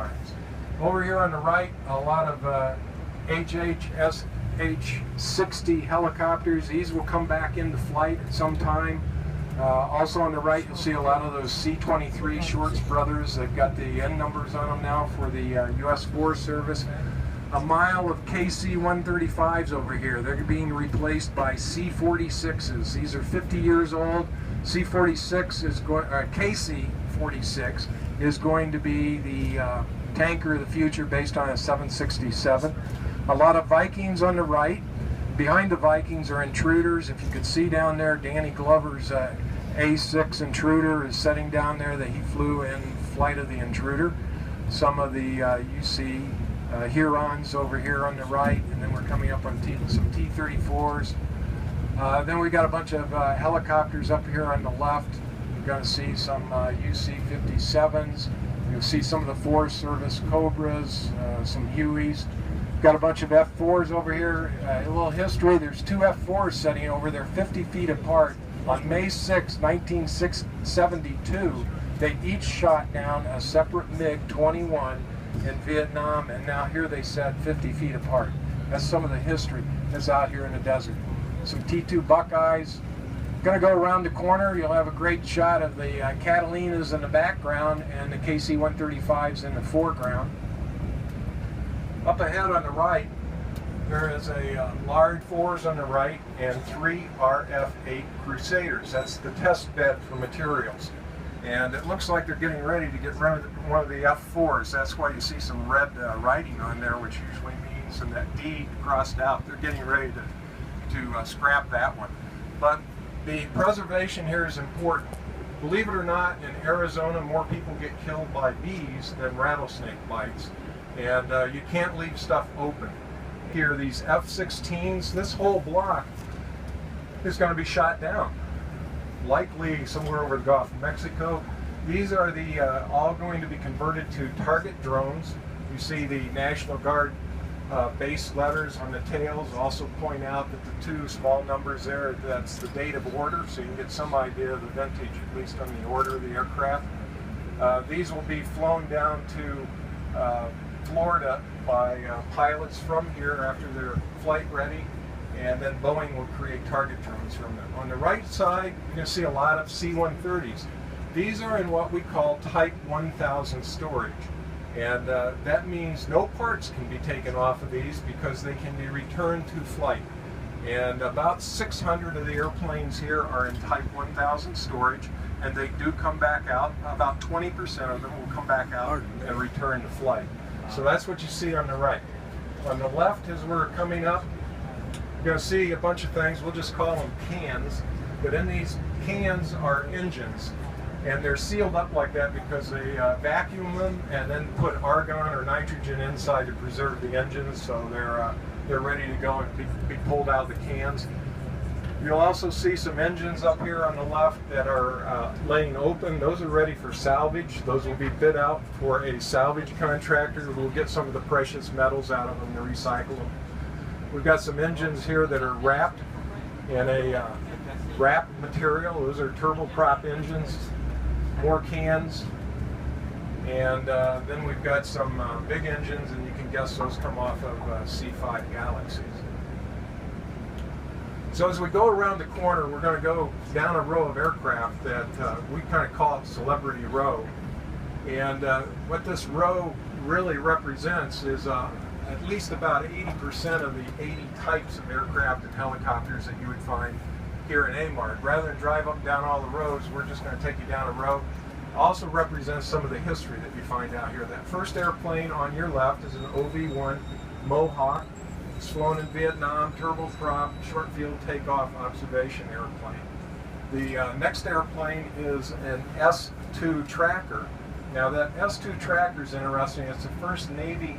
times. Over here on the right, a lot of HHSH-60 helicopters. These will come back into flight at some time. Also on the right, you'll see a lot of those C-23 Shorts Brothers. They've got the N numbers on them now for the U.S. Forest Service. A mile of KC-135s over here. They're being replaced by C-46s. These are 50 years old. C-46 is going, KC-46 is going to be the tanker of the future based on a 767. A lot of Vikings on the right. Behind the Vikings are Intruders. If you could see down there, Danny Glover's A6 Intruder is sitting down there that he flew in Flight of the Intruder. Some of the you see Hurons over here on the right, and then we're coming up on some T-34s. Then we got a bunch of helicopters up here on the left. You're going to see some UC-57s. You'll see some of the Forest Service Cobras, some Hueys. Got a bunch of F-4s over here. A little history, there's two F-4s sitting over there 50 feet apart. On May 6, 1972, they each shot down a separate MiG-21 in Vietnam, and now here they sat 50 feet apart. That's some of the history that's out here in the desert. Some T-2 Buckeyes. Going to go around the corner, you'll have a great shot of the Catalinas in the background and the KC-135s in the foreground. Up ahead on the right, there is a large 4s on the right and 3 RF-8 Crusaders. That's the test bed for materials. And it looks like they're getting ready to get rid of one of the F-4s. That's why you see some red writing on there, which usually means, and that D crossed out. They're getting ready to scrap that one. But the preservation here is important. Believe it or not, in Arizona, more people get killed by bees than rattlesnake bites. And you can't leave stuff open. Here, these F-16s, this whole block is going to be shot down. Likely somewhere over the Gulf of Mexico. These are the all going to be converted to target drones. You see the National Guard base letters on the tails. Also point out that the 2 small numbers there, that's the date of order, so you can get some idea of the vintage, at least on the order of the aircraft. These will be flown down to Florida by pilots from here after they're flight ready, and then Boeing will create target drones from them. On the right side, you're going to see a lot of C-130s. These are in what we call Type 1000 storage, and that means no parts can be taken off of these because they can be returned to flight. And about 600 of the airplanes here are in Type 1000 storage, and they do come back out. About 20% of them will come back out and return to flight. So that's what you see on the right. On the left, as we're coming up, you're going to see a bunch of things. We'll just call them cans. But in these cans are engines. And they're sealed up like that because they vacuum them and then put argon or nitrogen inside to preserve the engines, so they're ready to go and be pulled out of the cans. You'll also see some engines up here on the left that are laying open. Those are ready for salvage. Those will be bid out for a salvage contractor who will get some of the precious metals out of them to recycle them. We've got some engines here that are wrapped in a wrapped material. Those are turboprop engines. More cans. And then we've got some big engines, and you can guess those come off of C-5 Galaxies. So as we go around the corner, we're going to go down a row of aircraft that we kind of call it Celebrity Row. And what this row really represents is at least about 80% of the 80 types of aircraft and helicopters that you would find here in A-Mart. Rather than drive up and down all the roads, we're just going to take you down a row. Also represents some of the history that you find out here. That first airplane on your left is an OV-1 Mohawk. It's flown in Vietnam, turboprop, short field takeoff observation airplane. The next airplane is an S-2 Tracker. Now that S-2 Tracker is interesting. It's the first Navy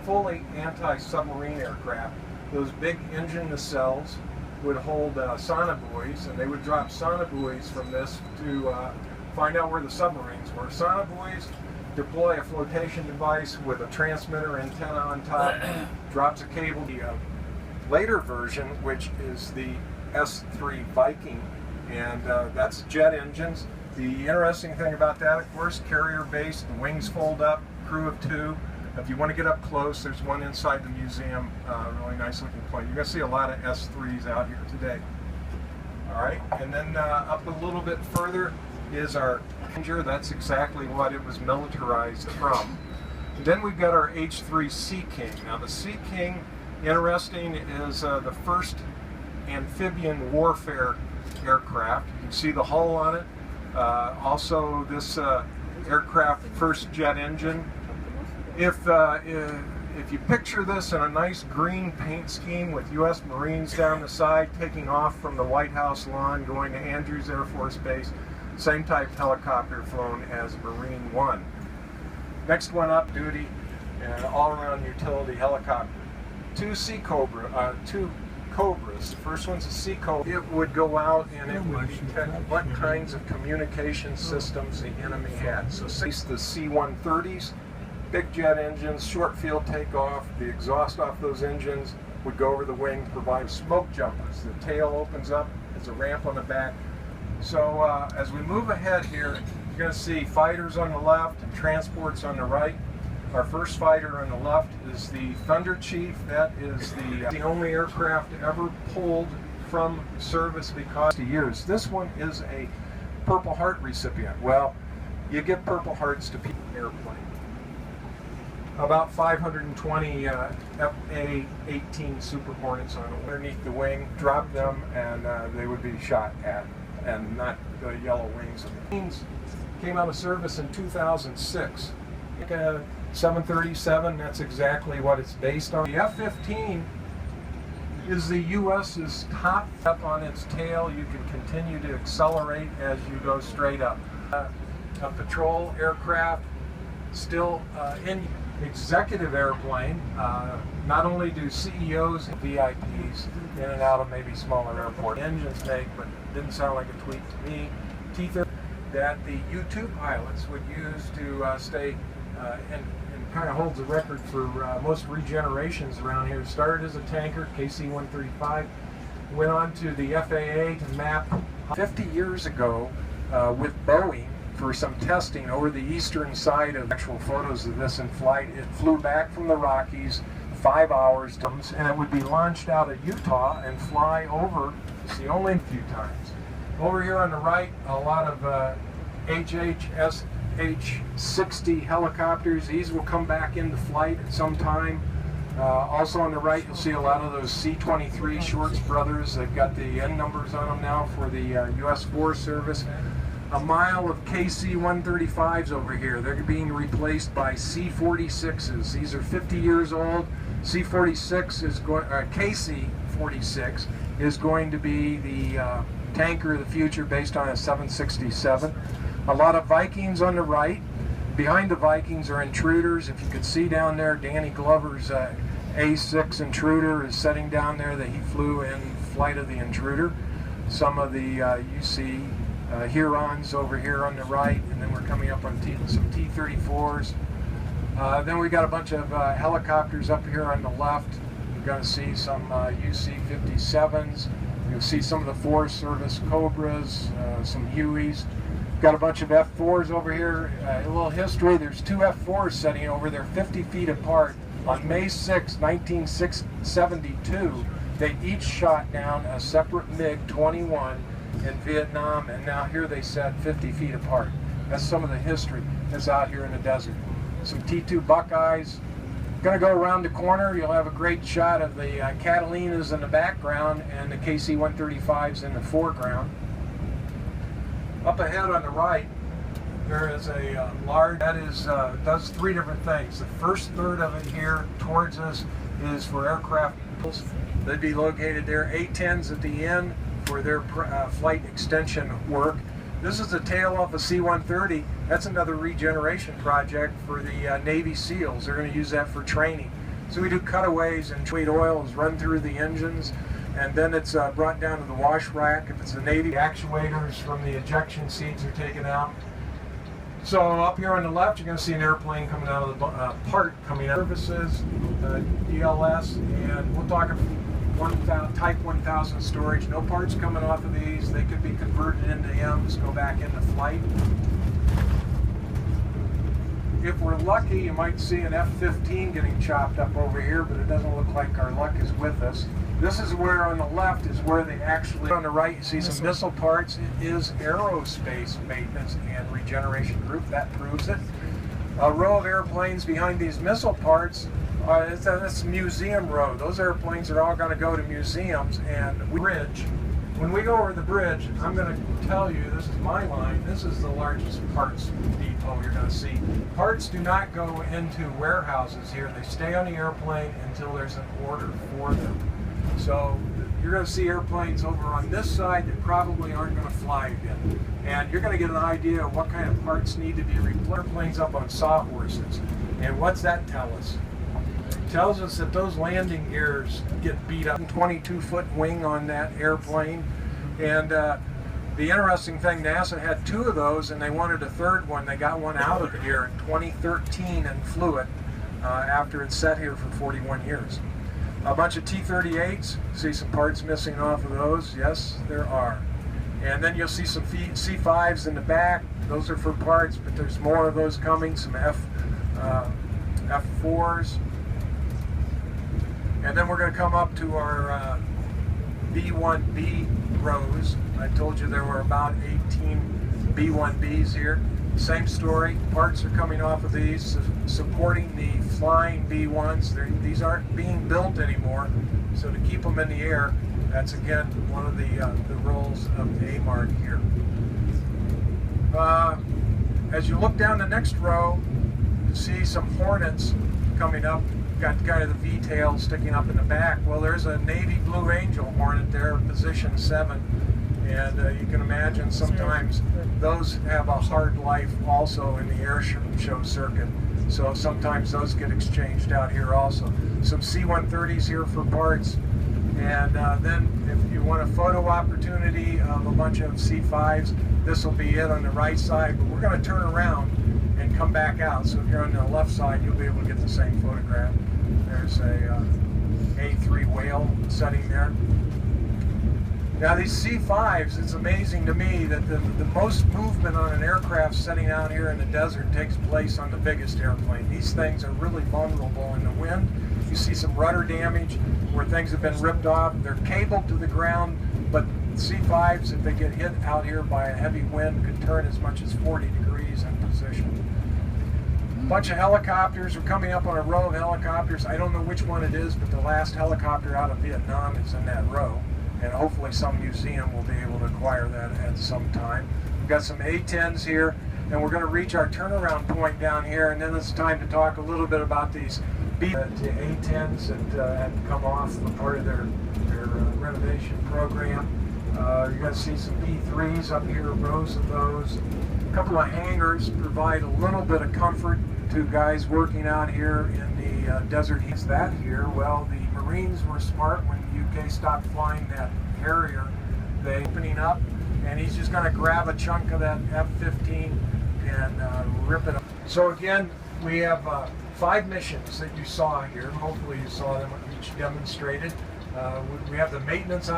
fully anti-submarine aircraft. Those big engine nacelles would hold sonobuoys, and they would drop sonobuoys from this to find out where the submarines were. Sonobuoys deploy a flotation device with a transmitter antenna on top, drops a cable. The later version, which is the S-3 Viking, and that's jet engines. The interesting thing about that, of course, carrier-based, the wings fold up, crew of 2. If you want to get up close, there's one inside the museum, really nice looking plane. You're going to see a lot of S3s out here today. All right, and then up a little bit further is our Ranger. That's exactly what it was militarized from. And then we've got our H-3 Sea King. Now the Sea King, interesting, is the first amphibian warfare aircraft. You can see the hull on it. Also this aircraft, first jet engine. If you picture this in a nice green paint scheme with U.S. Marines down the side taking off from the White House lawn going to Andrews Air Force Base, same type helicopter flown as Marine 1. Next one up, duty and all-around utility helicopter. Two Cobras. The first one's a Sea Cobra. It would go out and it would detect what kinds of communication systems the enemy had. So the C-130s, big jet engines, short field takeoff. The exhaust off those engines would go over the wing, provide smoke jumpers. The tail opens up, there's a ramp on the back. So as we move ahead here, you're going to see fighters on the left and transports on the right. Our first fighter on the left is the Thunder Chief. That is the only aircraft ever pulled from service because of years. This one is a Purple Heart recipient. Well, you give Purple Hearts to people in airplane. About 520 FA-18 Super Hornets on underneath the wing, drop them, and they would be shot at, and not the yellow wings. The came out of service in 2006. 737, that's exactly what it's based on. The F-15 is the U.S.'s top up on its tail. You can continue to accelerate as you go straight up. A patrol aircraft, still in executive airplane. Not only do CEOs and VIPs in and out of maybe smaller airport engines make, but didn't sound like a tweet to me. T-30 that the U-2 pilots would use to stay and kind of holds the record for most regenerations around here. It started as a tanker, KC-135, went on to the FAA to map 50 years ago with Boeing for some testing over the eastern side of actual photos of this in flight. It flew back from the Rockies 5 hours, and it would be launched out of Utah and fly over, it's the only few times. Over here on the right, a lot of HH-60 helicopters. These will come back into flight at some time. Also on the right, you'll see a lot of those C-23 Shorts Brothers. They've got the N numbers on them now for the U.S. Forest Service. A mile of KC-135s over here. They're being replaced by C-46s. These are 50 years old. C-46 is going, KC-46 is going to be the tanker of the future based on a 767. A lot of Vikings on the right. Behind the Vikings are Intruders. If you could see down there, Danny Glover's A6 Intruder is sitting down there that he flew in Flight of the Intruder. Some of the, you see Hurons over here on the right, and then we're coming up on some T-34s. Then we got a bunch of helicopters up here on the left. You're going to see some UC-57s. You'll see some of the Forest Service Cobras, some Hueys. Got a bunch of F-4s over here. A little history, there's two F-4s sitting over there 50 feet apart. On May 6, 1972, they each shot down a separate MiG-21 in Vietnam, and now here they sat 50 feet apart. That's some of the history that's out here in the desert. Some T-2 Buckeyes. Going to go around the corner, you'll have a great shot of the Catalinas in the background and the KC-135s in the foreground. Up ahead on the right, there is a large, that is, does three different things. The first third of it here towards us is for aircraft. They'd be located there, A-10s at the end for their flight extension work. This is the tail off a C-130. That's another regeneration project for the Navy SEALs. They're going to use that for training. So we do cutaways, and sweet oil is run through the engines, and then it's brought down to the wash rack. If it's a Navy, the actuators from the ejection seats are taken out. So up here on the left, you're going to see an airplane coming out of the part coming out. Services, DLS, and we'll talk about Type 1000 storage. No parts coming off of these. They could be converted into M's, go back into flight. if we're lucky, you might see an F-15 getting chopped up over here, but it doesn't look like our luck is with us. This is where on the left is where they actually, on the right you see some missile parts. It is Aerospace Maintenance and Regeneration Group, that proves it. A row of airplanes behind these missile parts, it's museum row. Those airplanes are all going to go to museums. And bridge. When we go over the bridge, I'm going to tell you, this is my line, this is the largest parts depot you're going to see. Parts do not go into warehouses here. They stay on the airplane until there's an order for them. So you're going to see airplanes over on this side that probably aren't going to fly again. And you're going to get an idea of what kind of parts need to be replaced. Airplanes up on sawhorses. And what's that tell us? It tells us that those landing gears get beat up. 22-foot wing on that airplane. And the interesting thing, NASA had 2 of those and they wanted a third one. They got one out of here in 2013 and flew it after it sat here for 41 years. A bunch of T-38s, see some parts missing off of those? Yes, there are. And then you'll see some C-5s in the back. Those are for parts, but there's more of those coming, some F-4s. And then we're going to come up to our B-1B rows. I told you there were about 18 B-1Bs here. Same story, parts are coming off of these, supporting the flying B-1s. These aren't being built anymore, so to keep them in the air, that's again one of the roles of AMARC here. As you look down the next row, you see some Hornets coming up. Got kind of the V-tail sticking up in the back. Well, there's a Navy Blue Angel Hornet there, position 7. And you can imagine sometimes those have a hard life also in the air show circuit. So sometimes those get exchanged out here also. Some C-130s here for parts. And then if you want a photo opportunity of a bunch of C-5s, this will be it on the right side. But we're going to turn around and come back out. So if you're on the left side, you'll be able to get the same photograph. There's a A3 whale setting there. Now these C-5s, it's amazing to me that the most movement on an aircraft setting out here in the desert takes place on the biggest airplane. These things are really vulnerable in the wind. You see some rudder damage where things have been ripped off. They're cabled to the ground, but C-5s, if they get hit out here by a heavy wind, could turn as much as 40 degrees in position. A bunch of helicopters are coming up on a row of helicopters. I don't know which one it is, but the last helicopter out of Vietnam is in that row. And hopefully some museum will be able to acquire that at some time. We've got some A-10s here, and we're going to reach our turnaround point down here, and then it's time to talk a little bit about these A-10s that had come off the part of their renovation program. You're going to see some P-3s up here, rows of those. A couple of hangars provide a little bit of comfort to guys working out here in the desert. Is that here? Well, the Marines were smart when the UK stopped flying that Harrier. They opening up, and he's just going to grab a chunk of that F-15 and rip it up. So again, we have 5 missions that you saw here. Hopefully you saw them each demonstrated. We have the maintenance